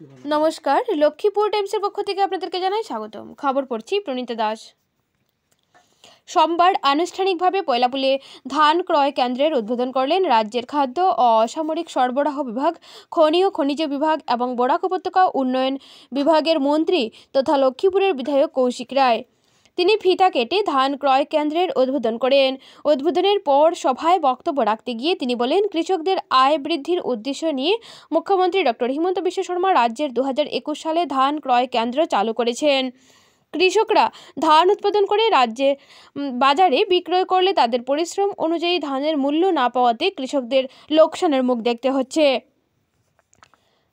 নমস্কার, লক্ষ্মীপুর টাইমসের পক্ষ থেকে আপনাদেরকে জানাই স্বাগতম। খবর পড়ছি প্রণীতা দাস। সোমবার আনুষ্ঠানিকভাবে পয়লাপুলে ধান ক্রয় কেন্দ্রের উদ্বোধন করলেন রাজ্যের খাদ্য ও অসামরিক সরবরাহ বিভাগ, খনি ও খনিজ বিভাগ এবং বরাক উপত্যকা উন্নয়ন বিভাগের মন্ত্রী তথা লক্ষ্মীপুরের বিধায়ক কৌশিক রায়। তিনি ফিতা কেটে ধান ক্রয় কেন্দ্রের উদ্বোধন করেন। উদ্বোধনের পর সভায় বক্তব্য রাখতে গিয়ে তিনি বলেন, কৃষকদের আয় বৃদ্ধির উদ্দেশ্য নিয়ে মুখ্যমন্ত্রী ডক্টর হিমন্ত বিশ্ব শর্মা রাজ্যের 2021 সালে ধান ক্রয় কেন্দ্র চালু করেছেন। কৃষকরা ধান উৎপাদন করে রাজ্যে বাজারে বিক্রয় করলে তাদের পরিশ্রম অনুযায়ী ধানের মূল্য না পাওয়াতে কৃষকদের লোকসানের মুখ দেখতে হচ্ছে।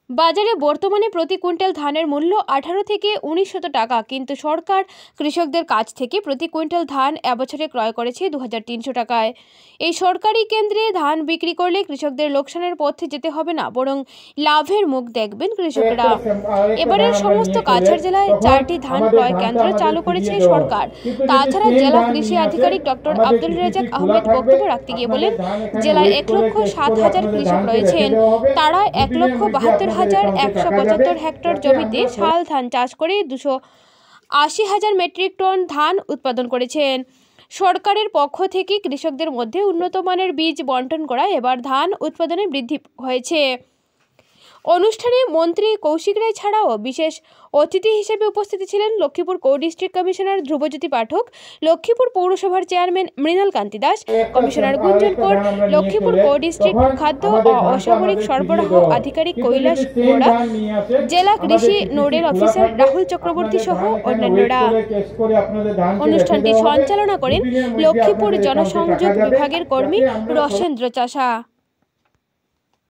বাজারে বর্তমানে প্রতি কুইন্টাল ধানের মূল্য 18 থেকে 1900 টাকা, কিন্তু সরকার কৃষকদের কাছ থেকে প্রতি কুইন্টাল ধান এবছরে ক্রয় করেছে 2300 টাকায়। এই সরকারি কেন্দ্রে ধান বিক্রি করলে কৃষকদের লোকসানের পথে যেতে হবে না, বরং লাভের মুখ দেখবেন কৃষকরা। এবারের সমস্ত কাছাড় জেলায় 4টি ধান ক্রয় কেন্দ্র চালু করেছে সরকার। তাছাড়া জেলা কৃষি আধিকারিক ডক্টর আব্দুল রাজাক আহমেদ বক্তব্য রাখতে গিয়ে বলেন, জেলায় 1,07,000 কৃষক রয়েছেন। তারা 1,72,175 হেক্টর জমিতে শাল ধান চাষ করে 280,000 মেট্রিক টন ধান উৎপাদন করেছেন। সরকারের পক্ষ থেকে কৃষকদের মধ্যে উন্নত মানের বীজ বন্টন করা এবার ধান উৎপাদনে বৃদ্ধি হয়েছে। অনুষ্ঠানে মন্ত্রী কৌশিক রায় ছাড়াও বিশেষ অতিথি হিসেবে উপস্থিত ছিলেন লক্ষ্মীপুর কো ডিস্ট্রিক্ট কমিশনার ধ্রুবজ্যোতি পাঠক, লক্ষ্মীপুর পৌরসভার চেয়ারম্যান মৃণাল কান্তি দাস, কমিশনার গুঞ্জন কর, লক্ষ্মীপুর কো ডিস্ট্রিক্ট খাদ্য ও অসামরিক সরবরাহ আধিকারিক কৈলাস গোড়া, জেলা কৃষি নোডেল অফিসার রাহুল চক্রবর্তী সহ অন্যান্যরা। অনুষ্ঠানটি সঞ্চালনা করেন লক্ষ্মীপুর জনসংযোগ বিভাগের কর্মী রসেন্দ্র চাষা।